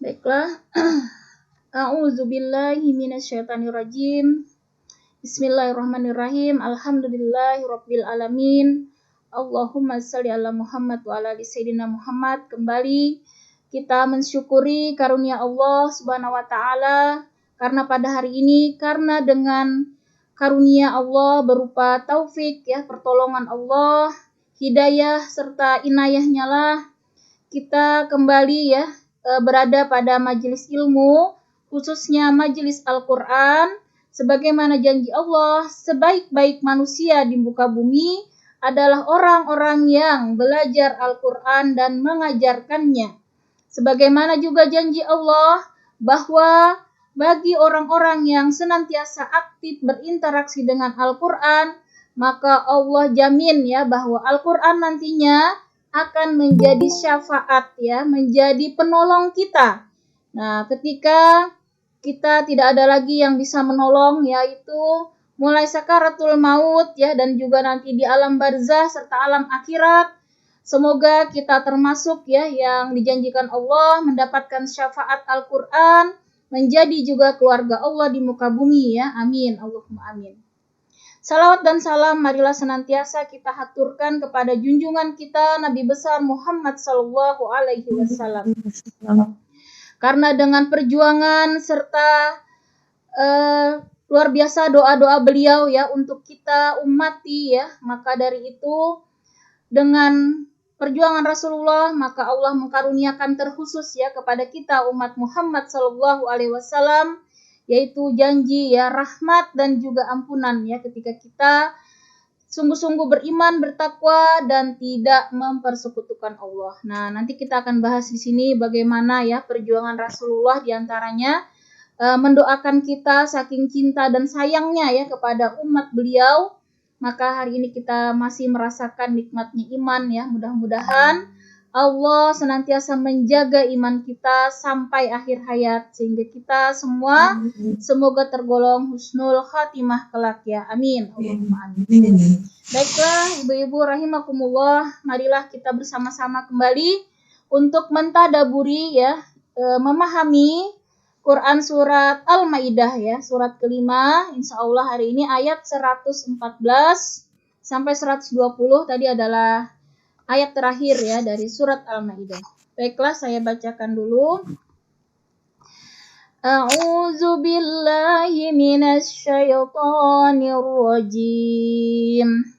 Baiklah. A'udzubillahi minasyaitonirrajim. Bismillahirrahmanirrahim. Alhamdulillahirabbil alamin. Allahumma shalli ala Muhammad wa ala ali sayyidina Muhammad. Kembali kita mensyukuri karunia Allah Subhanahu wa taala karena pada hari ini, karena dengan karunia Allah berupa taufik pertolongan Allah, hidayah serta inayahnya lah kita kembali berada pada majelis ilmu, khususnya majelis Al-Quran, sebagaimana janji Allah, sebaik-baik manusia di muka bumi adalah orang-orang yang belajar Al-Quran dan mengajarkannya. Sebagaimana juga janji Allah bahwa bagi orang-orang yang senantiasa aktif berinteraksi dengan Al-Quran, maka Allah jamin bahwa Al-Quran nantinya akan menjadi syafaat menjadi penolong kita. Nah, ketika kita tidak ada lagi yang bisa menolong, yaitu mulai sakaratul maut dan juga nanti di alam barzah serta alam akhirat. Semoga kita termasuk yang dijanjikan Allah mendapatkan syafaat Al-Quran, menjadi juga keluarga Allah di muka bumi Amin. Allahumma amin. Salawat dan salam marilah senantiasa kita haturkan kepada junjungan kita Nabi besar Muhammad sallallahu alaihi wasallam. Karena dengan perjuangan serta luar biasa doa-doa beliau untuk kita ummati maka dari itu dengan perjuangan Rasulullah maka Allah mengkaruniakan terkhusus kepada kita umat Muhammad sallallahu alaihi wasallam, yaitu janji rahmat dan juga ampunan ketika kita sungguh-sungguh beriman, bertakwa dan tidak mempersekutukan Allah. Nah, nanti kita akan bahas di sini bagaimana perjuangan Rasulullah diantaranya mendoakan kita saking cinta dan sayangnya kepada umat beliau. Maka hari ini kita masih merasakan nikmatnya iman Mudah-mudahan Allah senantiasa menjaga iman kita sampai akhir hayat sehingga kita semua semoga tergolong husnul khatimah kelak Amin. Allahumma amin. Baiklah ibu-ibu rahimakumullah, marilah kita bersama-sama kembali untuk mentadaburi memahami Quran surat Al-Maidah surat kelima. Insyaallah hari ini ayat 114 sampai 120 tadi adalah ayat terakhir dari surat Al-Maidah. Baiklah, saya bacakan dulu. A'udzu billahi minasy syaithanir rajim.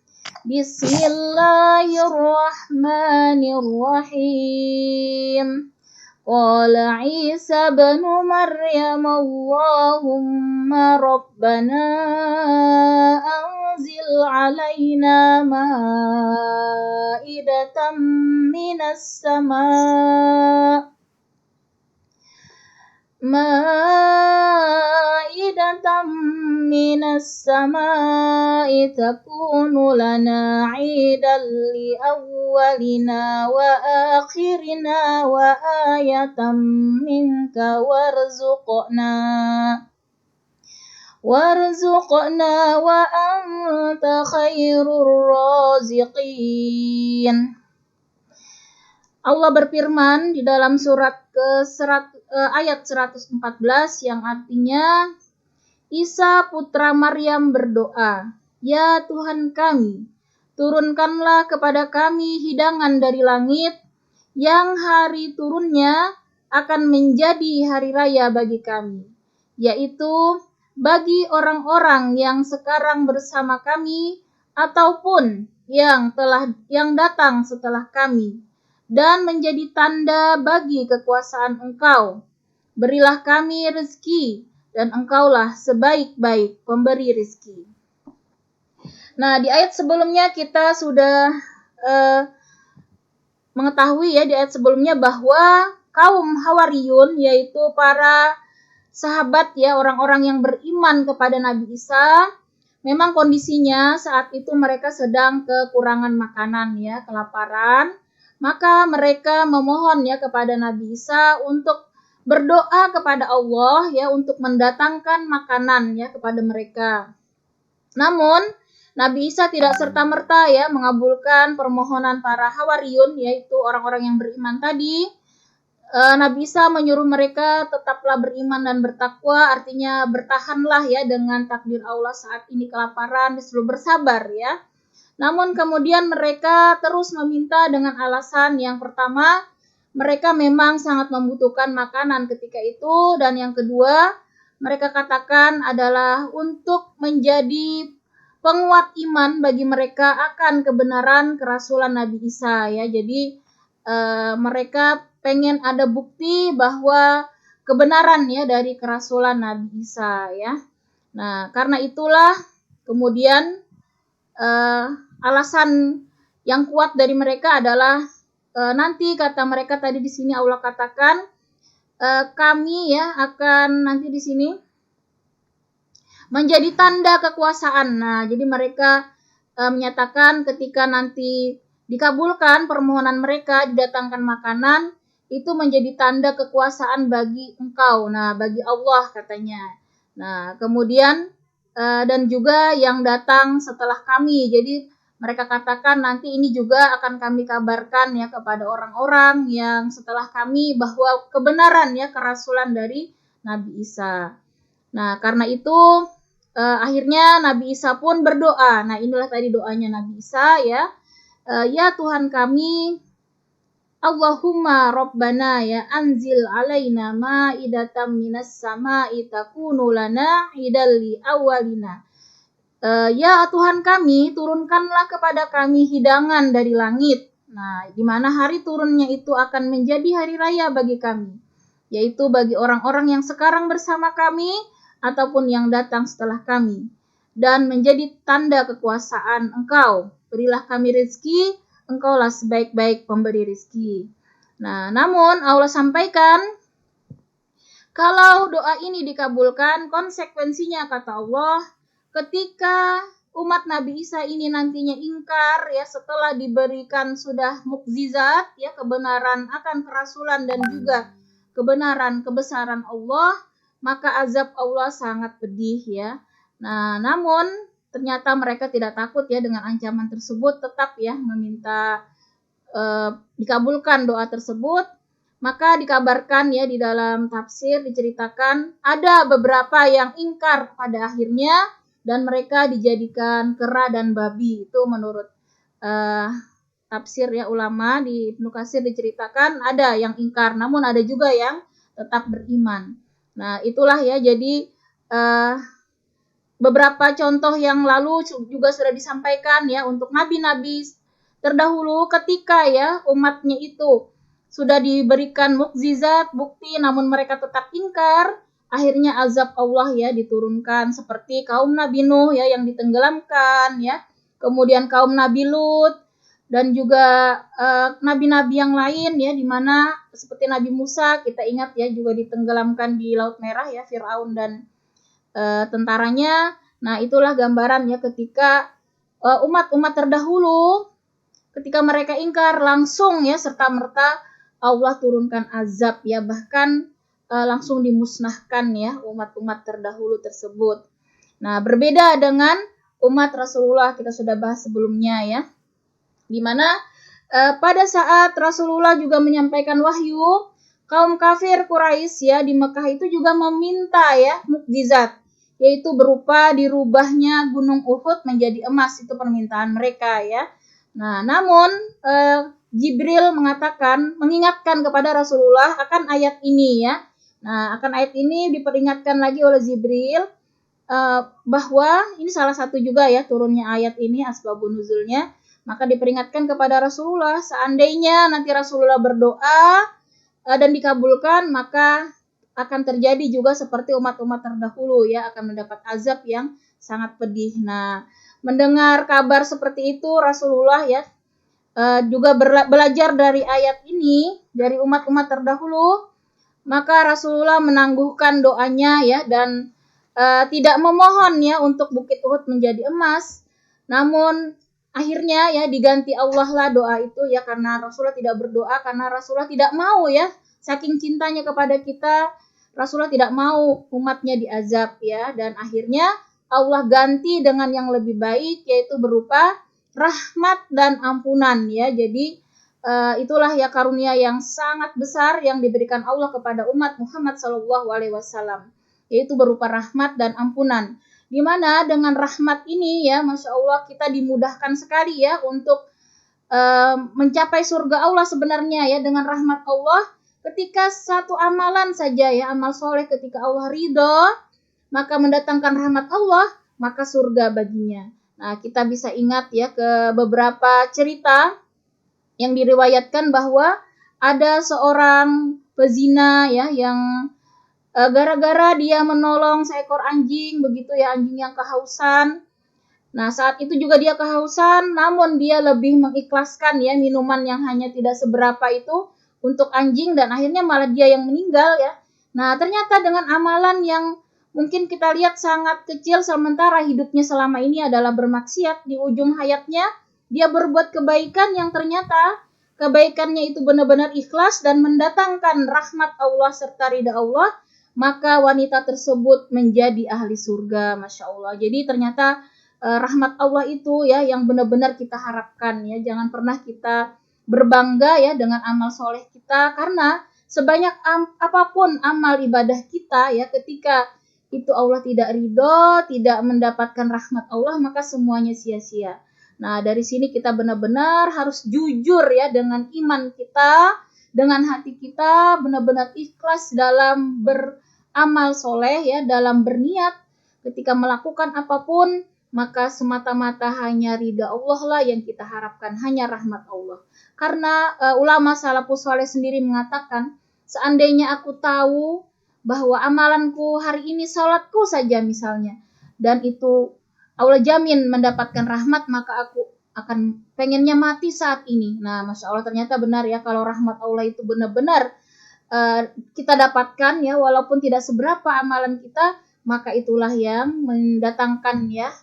Bismillahirrahmanirrahim. Qala Isa ibn Maryam Allahumma rabbana anzil alaina ma'idatan minas sama' takunu lana 'idan li awwalina wa akhirina wa ayatan minka warzuqna wa anta khairur raziqin. Allah berfirman di dalam surat ayat 114 yang artinya, Isa putra Maryam berdoa, "Ya Tuhan kami, turunkanlah kepada kami hidangan dari langit yang hari turunnya akan menjadi hari raya bagi kami, yaitu bagi orang-orang yang sekarang bersama kami ataupun yang datang setelah kami, dan menjadi tanda bagi kekuasaan Engkau. Berilah kami rezeki dan Engkaulah sebaik-baik pemberi rezeki." Nah, di ayat sebelumnya kita sudah mengetahui di ayat sebelumnya bahwa kaum Hawariyun, yaitu para sahabat orang-orang yang beriman kepada Nabi Isa, memang kondisinya saat itu mereka sedang kekurangan makanan kelaparan. Maka mereka memohon kepada Nabi Isa untuk berdoa kepada Allah untuk mendatangkan makanan kepada mereka. Namun Nabi Isa tidak serta-merta mengabulkan permohonan para Hawariyun, yaitu orang-orang yang beriman tadi. Nabi Isa menyuruh mereka tetaplah beriman dan bertakwa, artinya bertahanlah ya dengan takdir Allah saat ini kelaparan, disuruh bersabar ya. Namun kemudian mereka terus meminta dengan alasan yang pertama, mereka memang sangat membutuhkan makanan ketika itu, dan yang kedua, mereka katakan adalah untuk menjadi penguat iman bagi mereka akan kebenaran kerasulan Nabi Isa ya. Jadi mereka pengen ada bukti bahwa kebenaran ya dari kerasulan Nabi Isa ya. Nah, karena itulah kemudian alasan yang kuat dari mereka adalah nanti kata mereka tadi di sini Allah katakan kami ya akan nanti di sini menjadi tanda kekuasaan. Nah, jadi mereka menyatakan ketika nanti dikabulkan permohonan mereka, didatangkan makanan, itu menjadi tanda kekuasaan bagi engkau. Nah, bagi Allah katanya. Nah, kemudian dan juga yang datang setelah kami. Jadi mereka katakan nanti ini juga akan kami kabarkan ya kepada orang-orang yang setelah kami bahwa kebenaran ya kerasulan dari Nabi Isa. Nah, karena itu akhirnya Nabi Isa pun berdoa. Nah, inilah tadi doanya Nabi Isa ya. Ya Tuhan kami, Allahumma Rabbana ya anzil alaina ma'idatan minas sama'i takunu lana idal li awalina. Ya Tuhan kami, turunkanlah kepada kami hidangan dari langit. Nah, di mana hari turunnya itu akan menjadi hari raya bagi kami, yaitu bagi orang-orang yang sekarang bersama kami ataupun yang datang setelah kami, dan menjadi tanda kekuasaan Engkau. Berilah kami rezeki, Engkaulah sebaik-baik pemberi rezeki. Nah, namun Allah sampaikan, kalau doa ini dikabulkan, konsekuensinya kata Allah, ketika umat Nabi Isa ini nantinya ingkar ya setelah diberikan sudah mukjizat ya kebenaran akan kerasulan dan juga kebenaran kebesaran Allah, maka azab Allah sangat pedih ya. Nah, namun ternyata mereka tidak takut ya dengan ancaman tersebut, tetap ya meminta dikabulkan doa tersebut. Maka dikabarkan ya di dalam tafsir diceritakan ada beberapa yang ingkar pada akhirnya dan mereka dijadikan kera dan babi. Itu menurut tafsir ya ulama di Ibnu Katsir diceritakan ada yang ingkar, namun ada juga yang tetap beriman. Nah, itulah ya jadi beberapa contoh yang lalu juga sudah disampaikan ya untuk nabi-nabi terdahulu ketika ya umatnya itu sudah diberikan mukjizat, bukti, namun mereka tetap ingkar, akhirnya azab Allah ya diturunkan seperti kaum Nabi Nuh ya yang ditenggelamkan ya, kemudian kaum Nabi Lut dan juga nabi-nabi yang lain ya di mana seperti Nabi Musa kita ingat ya juga ditenggelamkan di Laut Merah ya Firaun dan tentaranya. Nah, itulah gambaran ya ketika umat-umat terdahulu ketika mereka ingkar langsung ya serta-merta Allah turunkan azab ya, bahkan langsung dimusnahkan ya umat-umat terdahulu tersebut. Nah, berbeda dengan umat Rasulullah kita sudah bahas sebelumnya ya. Di mana pada saat Rasulullah juga menyampaikan wahyu, kaum kafir Quraisy ya di Mekah itu juga meminta ya mukjizat, yaitu berupa dirubahnya gunung Uhud menjadi emas, itu permintaan mereka ya. Nah, namun Jibril mengingatkan kepada Rasulullah akan ayat ini ya. Nah, akan ayat ini diperingatkan lagi oleh Jibril bahwa ini salah satu juga ya turunnya ayat ini asbabun nuzulnya. Maka diperingatkan kepada Rasulullah seandainya nanti Rasulullah berdoa dan dikabulkan, maka akan terjadi juga seperti umat-umat terdahulu ya, akan mendapat azab yang sangat pedih. Nah, mendengar kabar seperti itu Rasulullah ya juga belajar dari ayat ini dari umat-umat terdahulu, maka Rasulullah menangguhkan doanya ya dan tidak memohon ya untuk Bukit Uhud menjadi emas, namun akhirnya ya diganti Allah lah doa itu ya, karena Rasulullah tidak berdoa karena Rasulullah tidak mau ya, saking cintanya kepada kita Rasulullah tidak mau umatnya diazab ya, dan akhirnya Allah ganti dengan yang lebih baik yaitu berupa rahmat dan ampunan ya. Jadi itulah ya karunia yang sangat besar yang diberikan Allah kepada umat Muhammad SAW, yaitu berupa rahmat dan ampunan. Di mana dengan rahmat ini ya, Masya Allah, kita dimudahkan sekali ya untuk mencapai surga Allah sebenarnya ya, dengan rahmat Allah. Ketika satu amalan saja ya, amal soleh, ketika Allah ridho, maka mendatangkan rahmat Allah, maka surga baginya. Nah, kita bisa ingat ya ke beberapa cerita yang diriwayatkan bahwa ada seorang pezina ya yang gara-gara dia menolong seekor anjing, begitu ya, anjing yang kehausan. Nah, saat itu juga dia kehausan, namun dia lebih mengikhlaskan ya minuman yang hanya tidak seberapa itu untuk anjing, dan akhirnya malah dia yang meninggal ya. Nah, ternyata dengan amalan yang mungkin kita lihat sangat kecil, sementara hidupnya selama ini adalah bermaksiat, di ujung hayatnya dia berbuat kebaikan yang ternyata kebaikannya itu benar-benar ikhlas dan mendatangkan rahmat Allah serta ridha Allah, maka wanita tersebut menjadi ahli surga, Masya Allah. Jadi ternyata rahmat Allah itu ya yang benar-benar kita harapkan ya. Jangan pernah kita berbangga ya dengan amal soleh kita, karena sebanyak apapun amal ibadah kita ya, ketika itu Allah tidak ridho, tidak mendapatkan rahmat Allah, maka semuanya sia-sia. Nah, dari sini kita benar-benar harus jujur ya dengan iman kita, dengan hati kita benar-benar ikhlas dalam beramal soleh ya, dalam berniat ketika melakukan apapun, maka semata-mata hanya ridha Allah lah yang kita harapkan, hanya rahmat Allah. Karena ulama salafus saleh sendiri mengatakan, seandainya aku tahu bahwa amalanku hari ini salatku saja misalnya, dan itu Allah jamin mendapatkan rahmat, maka aku akan pengennya mati saat ini. Nah, Masya Allah, ternyata benar ya, kalau rahmat Allah itu benar-benar kita dapatkan ya, walaupun tidak seberapa amalan kita, maka itulah yang mendatangkan ya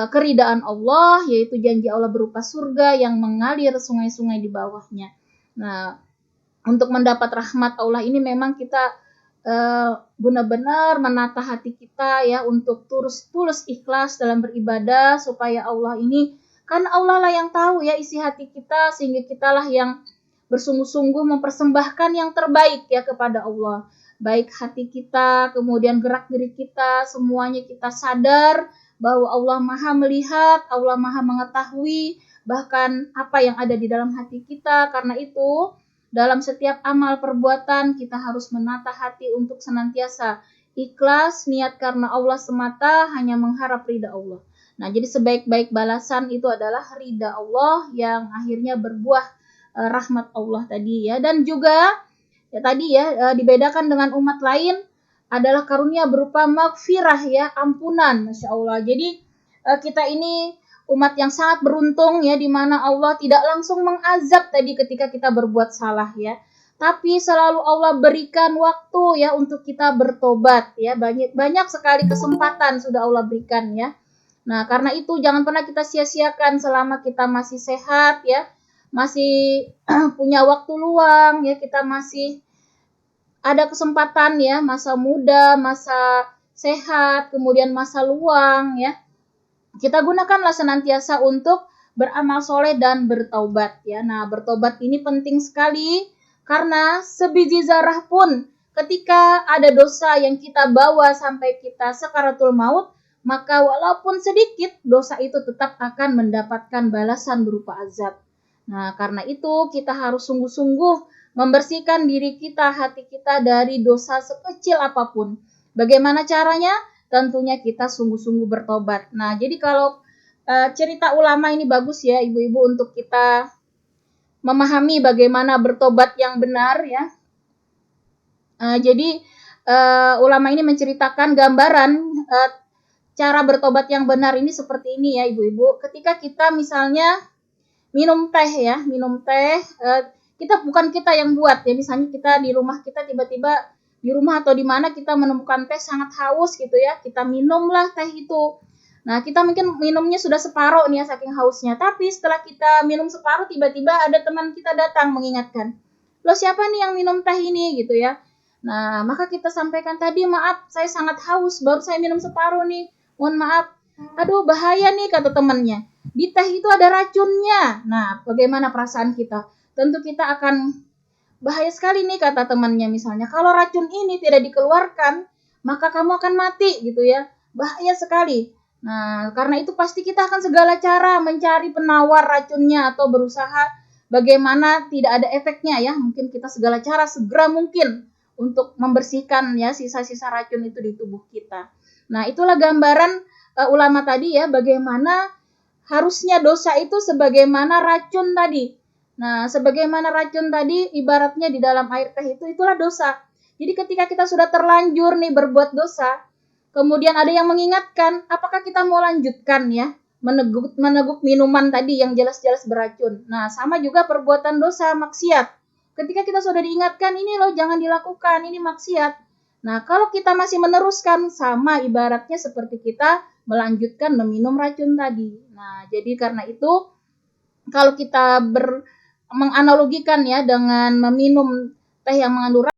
keridaan Allah, yaitu janji Allah berupa surga yang mengalir sungai-sungai di bawahnya. Nah, untuk mendapat rahmat Allah ini memang kita benar-benar menata hati kita ya, untuk tulus ikhlas dalam beribadah, supaya Allah ini, karena Allah lah yang tahu ya isi hati kita, sehingga kitalah yang bersungguh-sungguh mempersembahkan yang terbaik ya kepada Allah. Baik hati kita, kemudian gerak-gerik kita, semuanya kita sadar bahwa Allah Maha melihat, Allah Maha mengetahui bahkan apa yang ada di dalam hati kita. Karena itu, dalam setiap amal perbuatan kita harus menata hati untuk senantiasa ikhlas, niat karena Allah semata, hanya mengharap ridha Allah. Nah, jadi sebaik-baik balasan itu adalah ridha Allah yang akhirnya berbuah rahmat Allah tadi ya. Dan juga ya tadi ya, dibedakan dengan umat lain adalah karunia berupa maghfirah ya, ampunan, Masya Allah. Jadi kita ini umat yang sangat beruntung ya, di mana Allah tidak langsung mengazab tadi ketika kita berbuat salah ya, tapi selalu Allah berikan waktu ya untuk kita bertobat ya. Banyak sekali kesempatan sudah Allah berikan ya. Nah, karena itu jangan pernah kita sia-siakan selama kita masih sehat ya, masih punya waktu luang ya, kita masih ada kesempatan ya, masa muda, masa sehat, kemudian masa luang ya. Kita gunakanlah senantiasa untuk beramal soleh dan bertaubat ya. Nah, bertobat ini penting sekali, karena sebiji zarah pun ketika ada dosa yang kita bawa sampai kita sakaratul maut, maka walaupun sedikit, dosa itu tetap akan mendapatkan balasan berupa azab. Nah, karena itu kita harus sungguh-sungguh membersihkan diri kita, hati kita dari dosa sekecil apapun. Bagaimana caranya? Tentunya kita sungguh-sungguh bertobat. Nah, jadi kalau cerita ulama ini bagus ya ibu-ibu, untuk kita memahami bagaimana bertobat yang benar ya. Jadi ulama ini menceritakan gambaran cara bertobat yang benar ini seperti ini ya ibu-ibu. Ketika kita misalnya minum teh ya, kita bukan kita yang buat ya, misalnya kita di rumah, kita tiba-tiba di rumah atau di mana kita menemukan teh sangat haus gitu ya, kita minumlah teh itu. Nah, kita mungkin minumnya sudah separuh nih ya, saking hausnya, tapi setelah kita minum separuh, tiba-tiba ada teman kita datang mengingatkan, loh siapa nih yang minum teh ini gitu ya. Nah, maka kita sampaikan tadi, maaf saya sangat haus, baru saya minum separuh nih, mohon maaf. Aduh bahaya nih, kata temannya, di teh itu ada racunnya. Nah, bagaimana perasaan kita? tentu kita akan bahaya sekali nih, kata temannya misalnya. Kalau racun ini tidak dikeluarkan, maka kamu akan mati gitu ya. Bahaya sekali. Nah, karena itu pasti kita akan segala cara mencari penawar racunnya atau berusaha bagaimana tidak ada efeknya ya. Mungkin kita segala cara segera mungkin untuk membersihkan ya sisa-sisa racun itu di tubuh kita. Nah, itulah gambaran ulama tadi ya, bagaimana harusnya dosa itu sebagaimana racun tadi. Nah, sebagaimana racun tadi, ibaratnya di dalam air teh itulah dosa. Jadi ketika kita sudah terlanjur nih berbuat dosa, kemudian ada yang mengingatkan, apakah kita mau lanjutkan ya, meneguk minuman tadi yang jelas-jelas beracun. Nah, sama juga perbuatan dosa, maksiat. Ketika kita sudah diingatkan, ini loh jangan dilakukan, ini maksiat. Nah, kalau kita masih meneruskan, sama ibaratnya seperti kita melanjutkan meminum racun tadi. Nah, jadi karena itu, kalau kita menganalogikan ya dengan meminum teh yang mengandung